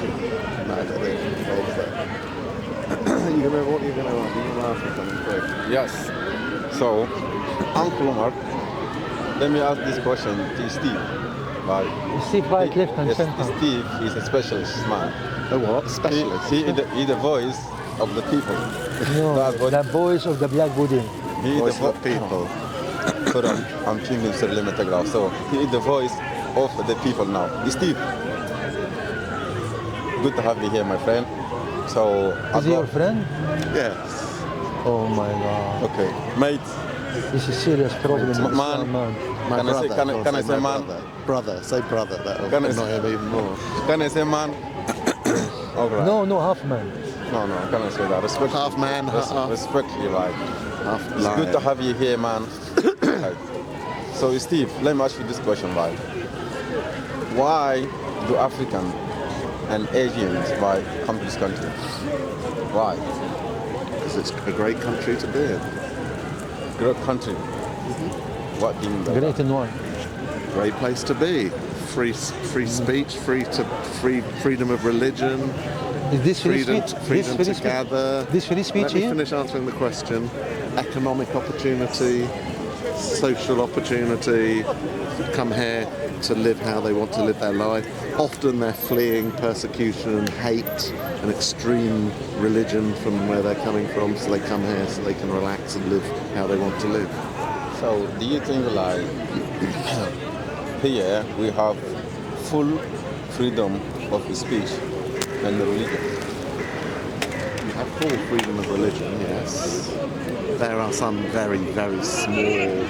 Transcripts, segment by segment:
No, I don't think so. What are you gonna ask? You're gonna ask me something quick. Yes. So, Uncle Omar, let me ask this question to Steve. Right? Steve right, left and Yes, center. Steve is a specialist man. A what? Specialist? He the voice of the people. No, That's what- the voice of the black pudding. He is Voice the of the people. Sorry, I'm changing sur le métagraphe. So he is the voice of the people now. Steve, good to have you here, my friend. So Is he your friend? Yes. Oh my God. Okay, mate. This is serious problem. in Man. Islam, man. My Can I say- brother. can I- I'll can I say my man? Brother. Say brother. That'll Can I annoy say- him even more. Can I say man? Okay. No, half man. No, can I say that? Respect. Half man, half- Respectfully, right? Half It's lion. good to have you here, man. Right. So, Steve, let me ask you this question, right? Why do African and Asians come to this country? Why? Because it's a great country to be in. Great country. What do you mean by that? Great in one. Great place to be. Free speech, freedom of religion, Is this free freedom, speech? freedom This to free speech? gather. This free speech Let me here? finish answering the question. Economic opportunity, social opportunity, come here to live how they want to live their life. Often they're fleeing persecution and hate and extreme religion from where they're coming from, so they come here so they can relax and live how they want to live. So, do you think like here we have full freedom of speech and religion? You have full freedom of religion, yes. There are some very, very small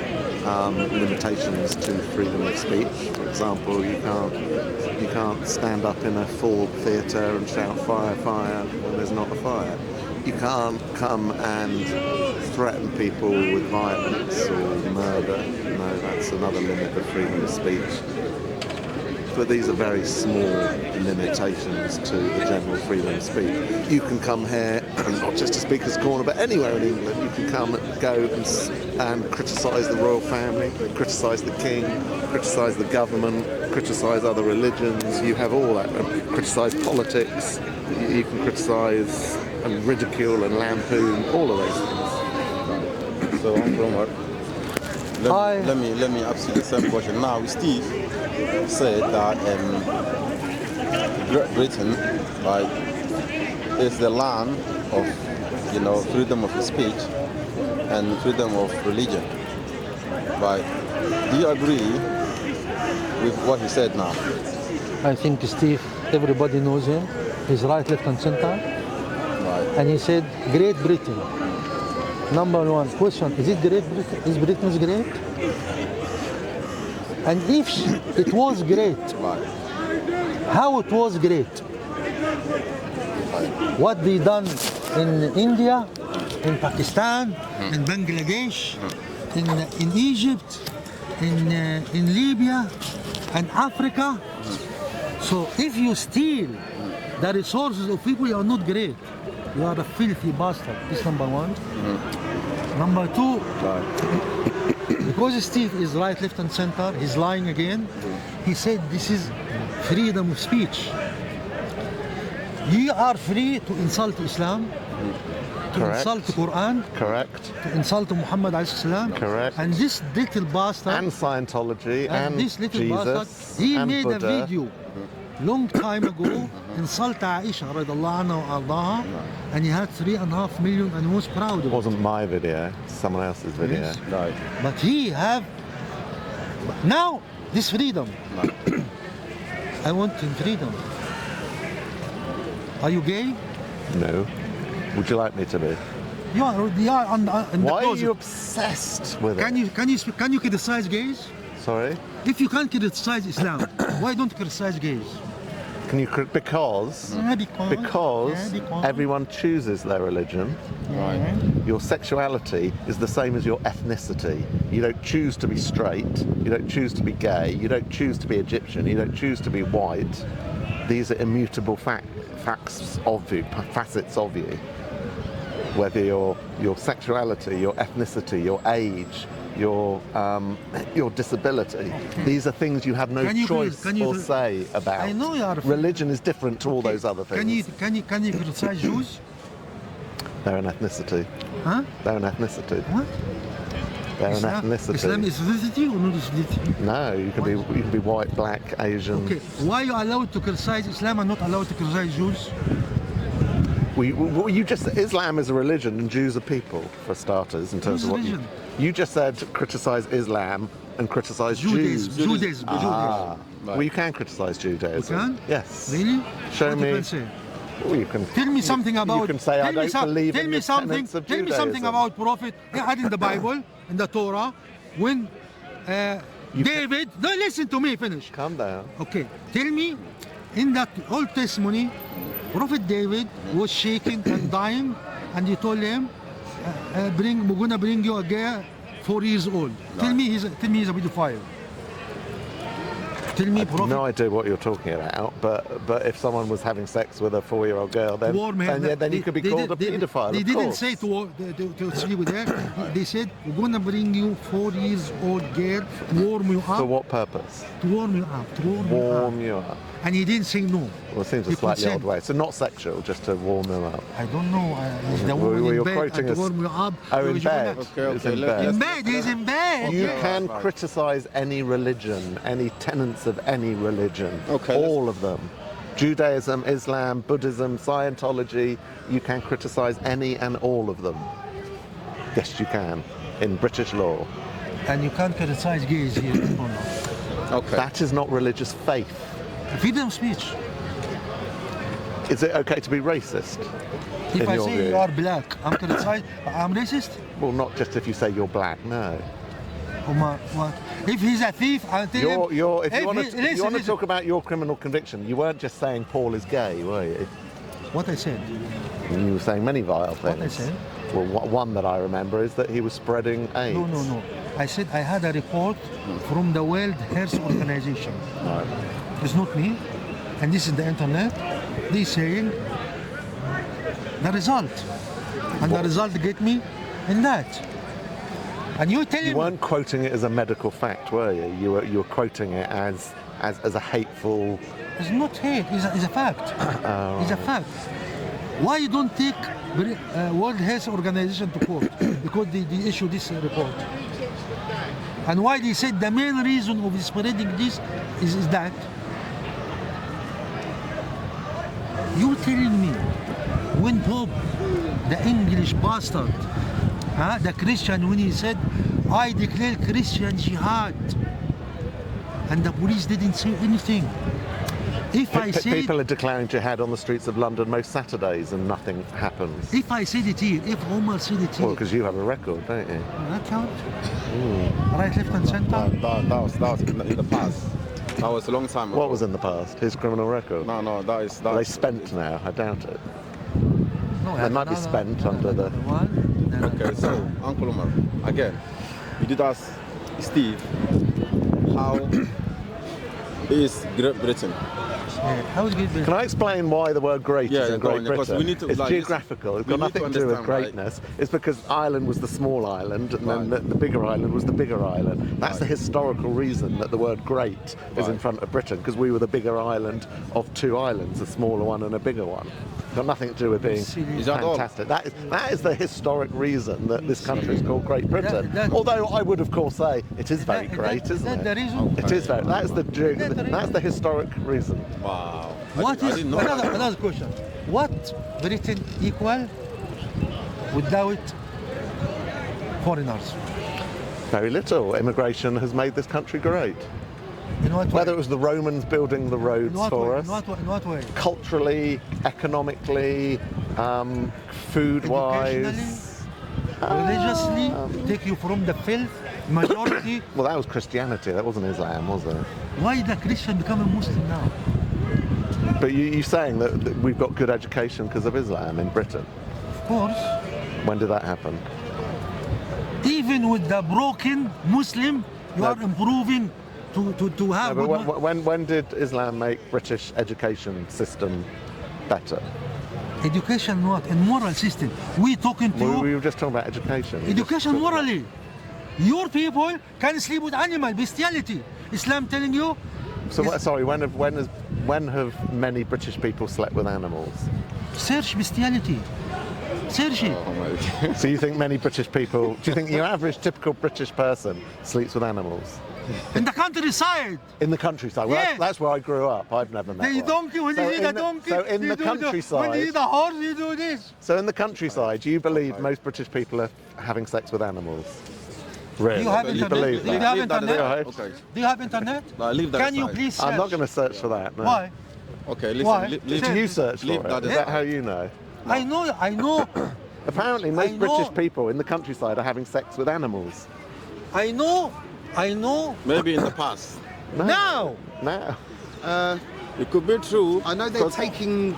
limitations to freedom of speech. For example, you can't stand up in a full theatre and shout fire, fire when there's not a fire. You can't come and threaten people with violence or murder. No, that's another limit of freedom of speech. But these are very small limitations to the general freedom of speech. You can come here, and not just to Speaker's Corner, but anywhere in England, you can come and go and criticise the royal family, criticise the king, criticise the government, criticise other religions. You have all that. Criticise politics. You can criticise and ridicule and lampoon all of those things. So, Uncle Omar, Hi. let me ask you the same question. Now, Steve said that Great Britain, right, is the land of, freedom of speech and freedom of religion. Right? Do you agree with what he said now? I think Steve, everybody knows him. He's right, left and center. Right. And he said, Great Britain. Number one question, is it Great Britain? Is Britain great? And if it was great, Right. how it was great? What they done in India, in Pakistan, in Bangladesh, in Egypt, in Libya, and Africa. So if you steal the resources of people, you are not great. You are a filthy bastard. This number one. Number two, Right. because Steve is right, left, and center, he's lying again. He said this is freedom of speech. You are free to insult Islam, to Correct. insult the Quran, Correct. to insult Muhammad alayhi salam. Correct. And this little bastard, And Scientology and this little Jesus bastard, he and made Buddha. a video long time ago, insult Aisha radiallahu anha wa ardaha, and he had 3.5 million and he was proud of It it. wasn't my video, someone else's video. Yes. Right. But he have now this freedom. I want freedom. Are you gay? No. Would you like me to be? You are in the Why are closet. you obsessed with it? Can you criticize gays? Sorry? If you can't criticize Islam, why don't you criticize gays? Can you because Because everyone chooses their religion. Right. Your sexuality is the same as your ethnicity. You don't choose to be straight, you don't choose to be gay, you don't choose to be Egyptian, you don't choose to be white. These are immutable facts of you, facets of you. Whether your sexuality, your ethnicity, your age, your disability. These are things you have no Can you choice please- can you or please- say about. I know you are- Religion is different to all those other things. Can you criticize Jews? They're an ethnicity. Huh? They're an ethnicity. What? They're an ethnicity. Islam is ethnicity or not ethnicity? No, you can be white, black, Asian. Okay, why are you allowed to criticize Islam and not allowed to criticize Jews? You just Islam is a religion and Jews are people, for starters. In terms Whose of what religion? you just said, criticize Islam and criticize Jews. Judaism. Ah, well, you can criticize Judaism. You can? Yes. Really? Show What me. You can say? Well, you can Tell me something about. You can say I don't believe in the tenets of Tell me something Judaism. about Prophet. He had in the Bible, in the Torah, when David. No, listen to me. Finish. Calm down. Okay. Tell me, in that Old Testimony, Prophet David was shaking and dying, and he told him, we're gonna bring you a girl 4 years old. Tell me he's a pedophile. Tell me, I have Prophet. no idea what you're talking about, but if someone was having sex with a 4-year-old girl, then you could be called a paedophile. They of didn't course. say to sleep with her. They said, we're gonna bring you 4 years old girl, warm you For up, what purpose? to warm you up, to warm you up. Warm you up. And he didn't say no. Well, it seems a He slightly consent. odd way. So not sexual, just to warm them up. I don't know. Is the Well, woman you're in bed quoting and us- to warm you up? Oh, or in is you bed. gonna- It's in bed. In bed, he's in bed. You Okay, can right. criticize any religion, any tenets of any religion, Okay, all of them. Judaism, Islam, Buddhism, Scientology, you can criticize any and all of them. Yes, you can, in British law. And you can't criticize gays here. No, no. Okay. That is not religious faith. Freedom of speech. Is it okay to be racist? If in I your say view? you are black, I'm criticized. I'm racist. Well, not just if you say you're black, no. Omar, what? If he's a thief, I'll tell him. If you want to listen. talk about your criminal conviction, you weren't just saying Paul is gay, were you? What I said. You were saying many vile things. What I said? Well, one that I remember is that he was spreading AIDS. No. I said I had a report from the World Health Organization. Right. It's not me. And this is the internet. They saying the result. And the result get me in that. And you tell You him weren't quoting it as a medical fact, were you? You were quoting it as a hateful. it's not hate, it's a fact. It's a fact. Why you don't take World Health Organization to court? Because they issue this report. And why they said the main reason of spreading this is that you telling me when Pope, the English bastard, the Christian, when he said, I declare Christian jihad, and the police didn't say anything. If I say People are declaring jihad on the streets of London most Saturdays and nothing happens. if I said it here, if Omar said it here, Well, because you have a record, don't you? that count? Right, left, and center. That was in the past. That was a long time ago. What was in the past? His criminal record? No, that is. Are they spent now? I doubt it. No, They might be spent under the- one. then Okay, so Uncle Omar, again, you did ask Steve how is Great Britain? How is it? Can I explain why the word great Yeah, is in go Great on, because Britain? we need to, it's like, geographical. It's we got need to nothing to do with understand, right? greatness. It's because Ireland was the small island, and then Right. the bigger island was the bigger island. That's the historical reason that the word great is in Right. front of Britain, because we were the bigger island of two islands, a smaller one and a bigger one. Got nothing to do with being Silly. Is that all? fantastic. That is the historic reason that this country is called Great Britain. That- Although I would, of course, say it is very great, isn't that it? the reason? It is very. That's the historic reason. Wow. What I is didn't know that. another question? What Britain equal without foreigners? Very little. Immigration has made this country great. In what way? Whether it was the Romans building the in roads what for way? us, In what way? culturally, economically, food-wise. Religiously, take you from the filth, majority. Well, that was Christianity. That wasn't Islam, was it? Why the Christian become a Muslim now? But you're saying that we've got good education because of Islam in Britain. Of course. When did that happen? Even with the broken Muslim, you No. are improving to have No, good. but when did Islam make British education system better? Education what? And moral system. We talking to We you. were just talking about education. You just Education talked about- morally. Your people can sleep with animal, bestiality. Islam telling you, So, sorry, when have many British people slept with animals? search bestiality. Search it. Oh my. So you think many British people, do you think your average typical British person sleeps with animals? In the countryside. In the countryside? Well, Yes. that's where I grew up. I've never met The one. donkey, when So you see the in the- donkey, so in you the do countryside- when you see the horse, you do this. So in the countryside, do you believe most British people are having sex with animals? Really? Do you have You internet? believe Do you that? have Leave that internet? aside. Okay. Okay. Do you have internet? No, leave that Can you aside. please search? I'm not going to search for that. No. Why? Okay, listen. Why? Leave, Do you search Leave for it? that Is aside. that how you know? I know, Apparently, most I British know. people in the countryside are having sex with animals. I know. Maybe in the past. No. Now, No. It could be true. I know they're 'cause- taking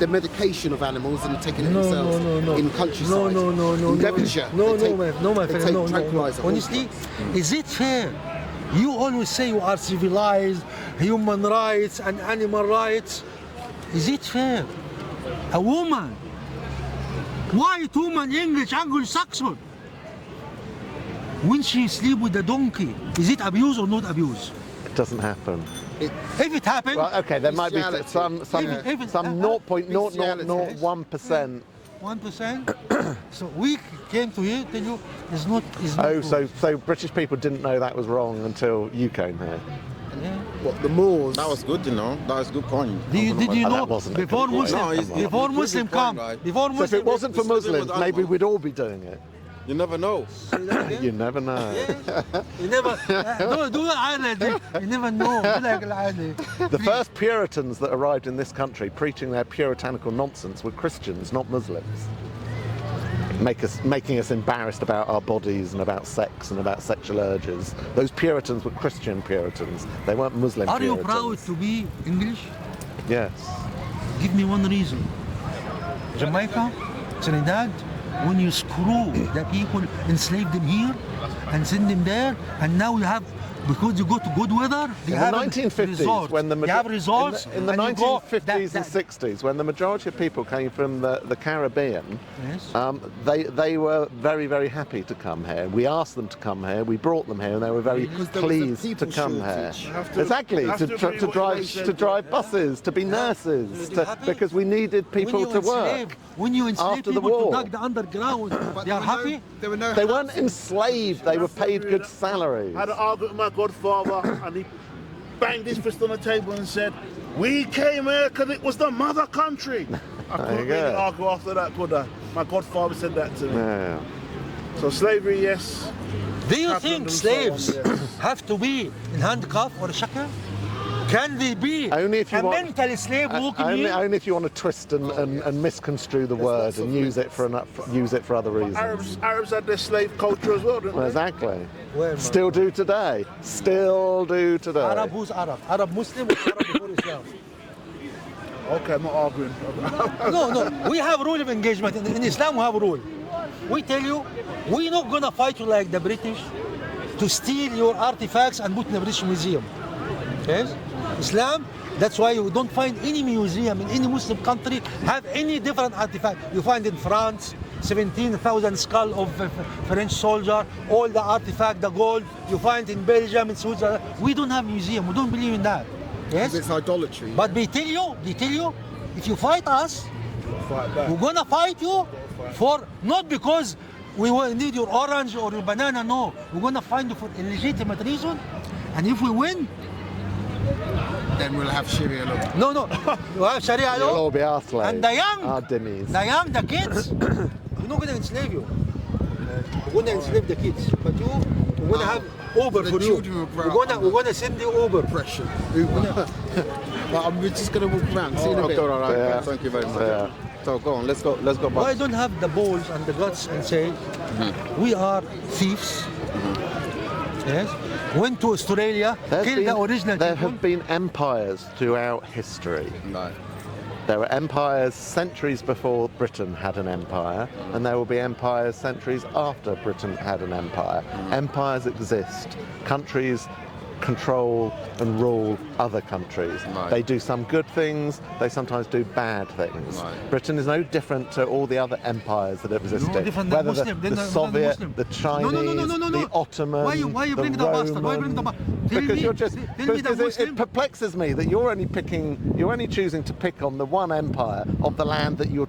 the medication of animals and taking it No, themselves no. in countryside. No. In Devonshire. No, they take- my they friend. take No. tranquilizer. Honestly, is it fair? You always say you are civilized, human rights and animal rights. Is it fair? A woman, white woman, English, Anglo-Saxon, when she sleep with a donkey, is it abuse or not abuse? It doesn't happen. If it happened, Well, okay, there might be Bestiality. some If it- 0.0001%. 1%. So we came to here tell you it's not. Oh, true. so British people didn't know that was wrong until you came here. Yeah. What, the Moors? That was good, you know. That was a good point. Did you Oh, know that wasn't a before good point. Muslim No, it's- before it's a Muslim good point, come right? before So if Muslim it wasn't for Muslim was Muslims, maybe animals. we'd all be doing it. You never know. You never know. you never do العادة you never know do like العادة. The first Puritans that arrived in this country preaching their puritanical nonsense were Christians, not Muslims. Making us embarrassed about our bodies and about sex and about sexual urges. Those Puritans were Christian Puritans. They weren't Muslim Are you Puritans. proud to be English? Yes. Give me one reason. Jamaica, Trinidad, when you screw the people, enslave them here and send them there, and now you have, because you go to good weather, they In have the 1950s, resorts. when the they have resorts, in the and you go- 1950s and 60s, when the majority of people came from the Caribbean, Yes. they were very, very happy to come here. We asked them to come here, we brought them here, and they were very Because there was a pleased to people come shortage. here. You have to- Exactly, you have to, to tr- agree to what drive they said. to drive buses, to be nurses, You to, happy? because we needed people when to you work. When you enslave after the people war. to dug the underground, But they are there were happy. There were no. They weren't enslaved, they were paid good salaries. I had an argument with my godfather and he banged his fist on the table and said, "We came here because it was the mother country." I There couldn't you really go. argue after that, could I? My godfather said that to me. Yeah. So slavery, yes. Do you Happened think and so on, slaves yes. have to be in handcuff or shackle? Can they be Only if you a want- mental slave walking Only, here? only if you want to twist and misconstrue the word and use it for other reasons. Arabs had their slave culture as well, didn't Well, they? exactly. Where, man? Still do today. Still do today. Arab, who's Arab? Arab Muslim or Arab before Islam? Okay, I'm not arguing. No. We have rule of engagement. In Islam, we have a rule. We tell you, we're not gonna fight you like the British to steal your artifacts and put in the British Museum. Yes? Islam, that's why you don't find any museum in any Muslim country have any different artifact. You find in France, 17,000 skull of French soldier, all the artifact, the gold. You find in Belgium, in Switzerland. We don't have museum. We don't believe in that. Yes? It's idolatry. But they tell you, if you fight us, Fight back. we're gonna fight you for not because we need your orange or your banana. No, we're gonna find you for illegitimate reason, and if we win, Then we'll have Sharia law. no, you have Sharia You'll all law, be our slaves. and the young, Our dimmies. the kids, we're not gonna enslave you. We're gonna enslave the kids, but we're gonna have Uber the for you. children will grow We're up gonna send you Uber. Oppression. But we're just going to walk around. See you in a Okay, bit. all right. Yeah. Thank you very much. Yeah. So go on. Let's go Why back. don't have the balls and the guts and say we are thieves? Yes, went to Australia, killed the original there people. have been empires throughout history. Right. There were empires centuries before Britain had an empire, and there will be empires centuries after Britain had an empire. Empires exist. Countries control and rule other countries. Right. They do some good things, they sometimes do bad things. Right. Britain is no different to all the other empires that have existed. No different than Whether Muslim. the Then Soviet, Muslim. the Chinese, No. the Ottoman, Why you the bring the bastard? Why you bring the Roman. Tell Because me, you're just, tell me the because it Muslim. perplexes me that you're only choosing to pick on the one empire of the land that you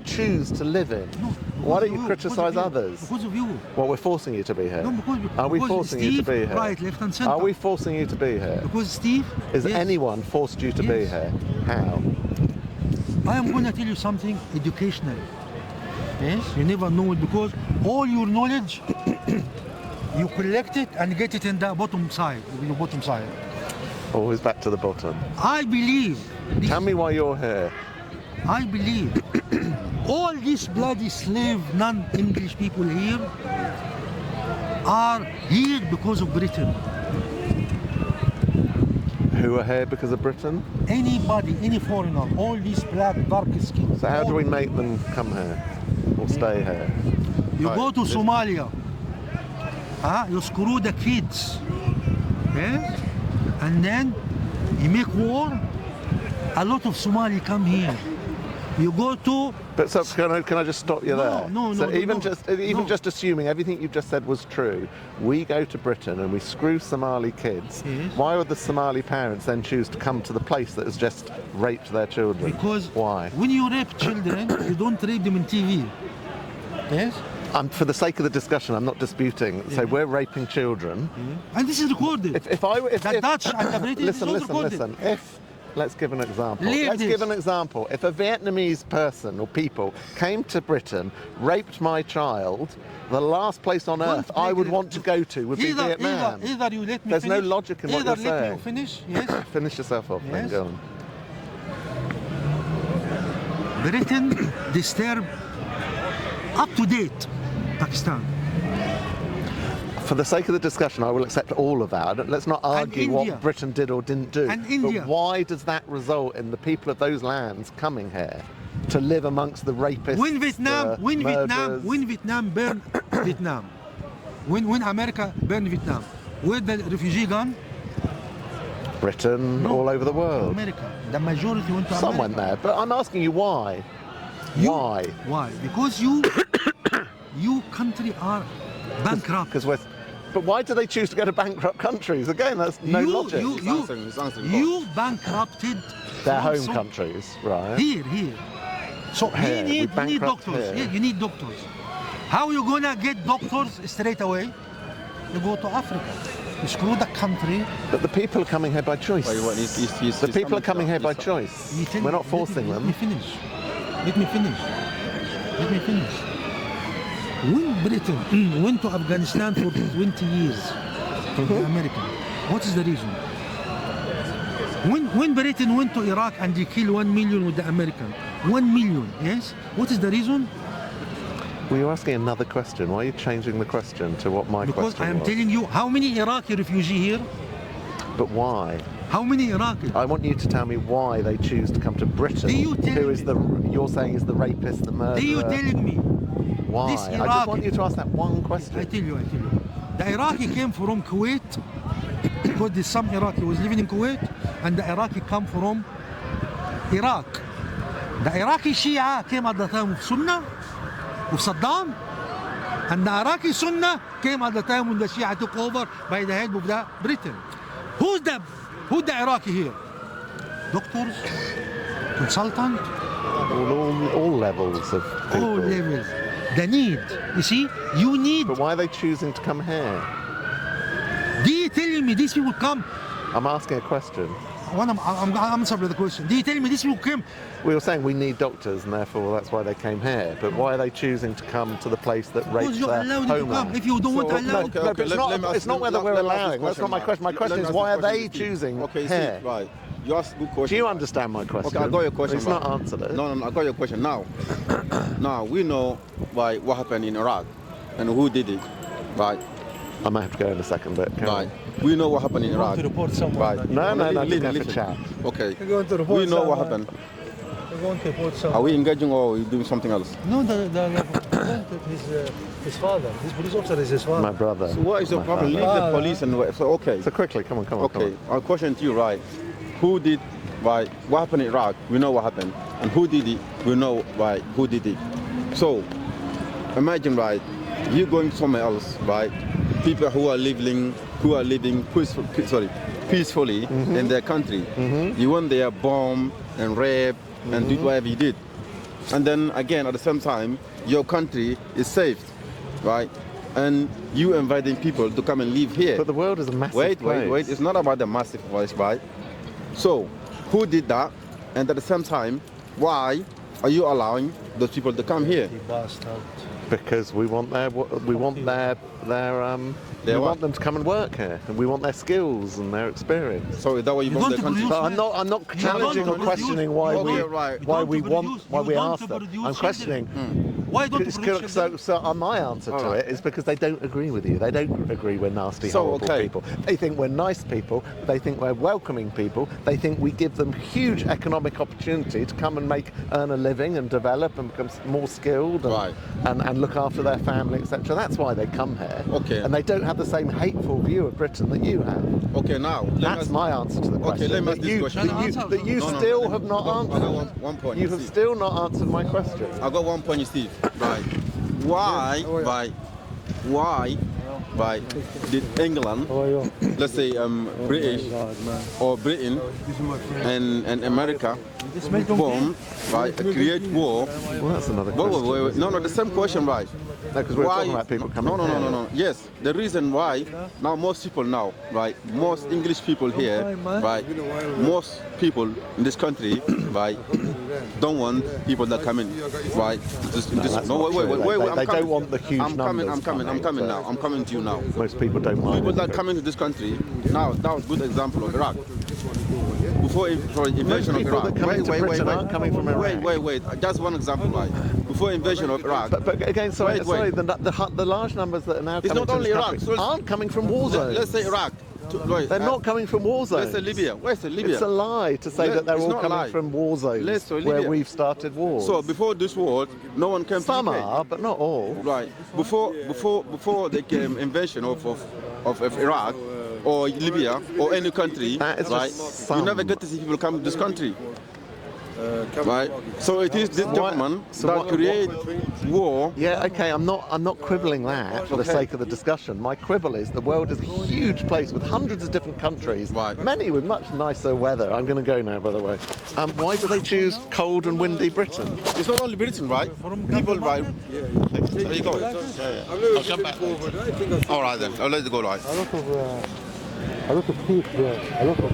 choose to live in. No, Why don't because you of criticise because of you, others? Because of you. Well, we're forcing you to be here. No, because Are we because forcing you to Steve, be here? right, left and centre. Are we forcing you to be here? Because Steve. Is yes, anyone forced you to be Yes. here? How? I am going to tell you something educational. Yes, you never know it because all your knowledge, you collect it and get it in the bottom side, your bottom side. Always back to the bottom. I believe. Tell me why you're here. I believe all these bloody slave non-English people here are here because of Britain. Who are here because of Britain? Anybody, any foreigner, all these black, dark skin. So how do we make them come here or stay here? You Right, go to this- Somalia, you screw the kids, yes? And then you make war, a lot of Somali come here. You go to, But so can I just stop you No, there? no, So no, even no. just assuming everything you've just said was true, we go to Britain and we screw Somali kids. Yes. Why would the Somali parents then choose to come to the place that has just raped their children? because Why? when you rape children, you don't rape them in TV. Yes? For the sake of the discussion, I'm not disputing. So we're raping children. And this is recorded. If The Dutch and the British listen, is listen, recorded. listen. Let's give an example. Leave Let's this. give an example. If a Vietnamese person or people came to Britain, raped my child, the last place on earth I would want to go to would be Vietnam. Either you let me There's no finish, logic in what either you're let saying. me finish, yes. Finish yourself off, then Yes. go on. Britain disturb up to date Pakistan. For the sake of the discussion, I will accept all of that. Let's not argue India. what Britain did or didn't do. And India. But why does that result in the people of those lands coming here to live amongst the rapists? When Vietnam, the murderers? when Vietnam burn Vietnam, when America burn Vietnam, where the refugee gone? Britain, No. all over the world. America. The majority went to Some America. went there, but I'm asking you why. You- Why? Why? Because you country are bankrupt. Because we're. But why do they choose to go to bankrupt countries? Again, that's no logic. He's answering You bankrupted Their home also countries, right? Here. So Here, we you need bankrupt doctors. here. Yeah, you need doctors. How you gonna get doctors straight away? You go to Africa. You screw the country. But the people are coming here by choice. He's The people are coming here by he's- choice. You tell- We're not let forcing me them. finish. Let me finish. When Britain went to Afghanistan for 20 years from the American, what is the reason? When Britain went to Iraq and they killed 1 million with the American, 1 million, yes? What is the reason? Well, you're asking another question. Why are you changing the question to what my Because question I am was? telling you, how many Iraqi refugees here? But why? How many Iraqi? I want you to tell me why they choose to come to Britain. Do you tell who is me? you're saying is the rapist, the murderer? Are you telling me? Why? this I just Iraqi- want you to ask that one question. I tell you. The Iraqi came from Kuwait because there's some Iraqi was living in Kuwait, and the Iraqi come from Iraq. The Iraqi Shia came at the time of Sunnah, of Saddam, and the Iraqi Sunnah came at the time when the Shia took over by the help of the Britain. Who's the Iraqi here? Doctors, consultant, All levels of people. all levels. The need, you see, you need. But why are they choosing to come here? Do you telling me these people come? I'm asking a question. I'm answering the question. Do you telling me these people came? We were saying we need doctors, and therefore that's why they came here. But why are they choosing to come to the place that rapes Because you their allow them to homeland? come. If you don't want to allow, no, but it's not whether we're allowing. That's not my question. My question is why are they choosing Okay, here? see, right. You asked good question. Do you understand my question? Okay, I got your question. It's right. not answered it. No, I got your question now. Now we know what happened in Iraq and who did it, right? I might have to go in a second, but carry Right. on. We know what happened in Iraq. to report someone. Right. No, Listen, just go for listen. chat. Okay. You're going to report We know what someone. happened. We're going to report Are someone. we engaging or are we doing something else? No, his father. This police officer is his father. My brother. So what is your My problem? Leave father. the police and so okay. So quickly, come on. Okay. Our question to you, right? who did, right, what happened in Iraq, we know what happened. And who did it, we know, right, who did it. So, imagine, right, you going somewhere else, right, people who are living peacefully in their country. You went there, bomb and rape and did whatever you did. And then again, at the same time, your country is saved, right? And you inviting people to come and live here. But the world is a massive place. Wait. It's not about the massive place, right? So, who did that? And at the same time, why are you allowing those people to come here? Because we want them to come and work here, and we want their skills and their experience. So is that what you want their country? But I'm not challenging or questioning why we asked them. I'm questioning. Why don't you produce So my answer to it is because they don't agree with you. They don't agree we're nasty, horrible people. They think we're nice people. They think we're welcoming people. They think we give them huge economic opportunity to come and earn a living and develop and become more skilled and look after their family, etc. That's why they come here. Okay. And they don't have the same hateful view of Britain that you have. Okay, now That's my answer to the question. Okay, let me ask this question. That you still have not answered. I got one point. You have still not answered my question. I got one point, Steve. Right. Why did England, let's say British or Britain and America bomb, right, create war? Well, that's another question. Wait. No, the same question, right? No, because we're talking about people coming here. No. Yes, the reason why now most people now, right, most English people here, right, most people in this country, right, don't want people that come in, right? They don't want the huge numbers. I'm coming now. I'm coming to you now. Most people don't mind. People that come into this country now. That was a good example of Iraq. Before invasion of Iraq. Aren't coming from Iraq. Wait. Just one example, right? Before invasion of Iraq. But again, sorry. The large numbers that are now coming not only to this Iraq, country aren't coming from war zones. Let's say Iraq. They're not coming from war zones. Let's say Libya. Where's Libya? It's a lie to say that they're all coming from war zones where we've started wars. So before this war, no one came. Some are, but not all. Right. Before the invasion of Iraq or Libya or any country, right? You never get to see people come to this country. Right, so it is this gentleman that create war. Yeah, okay. I'm not quibbling that for the sake of the discussion. My quibble is the world is a huge place with hundreds of different countries, many with much nicer weather. I'm going to go now, by the way. Why do they choose cold and windy Britain? It's not only Britain, right? People, right? There you go. I'll come back. All right then. I'll let it go, right? a lot of people, a lot of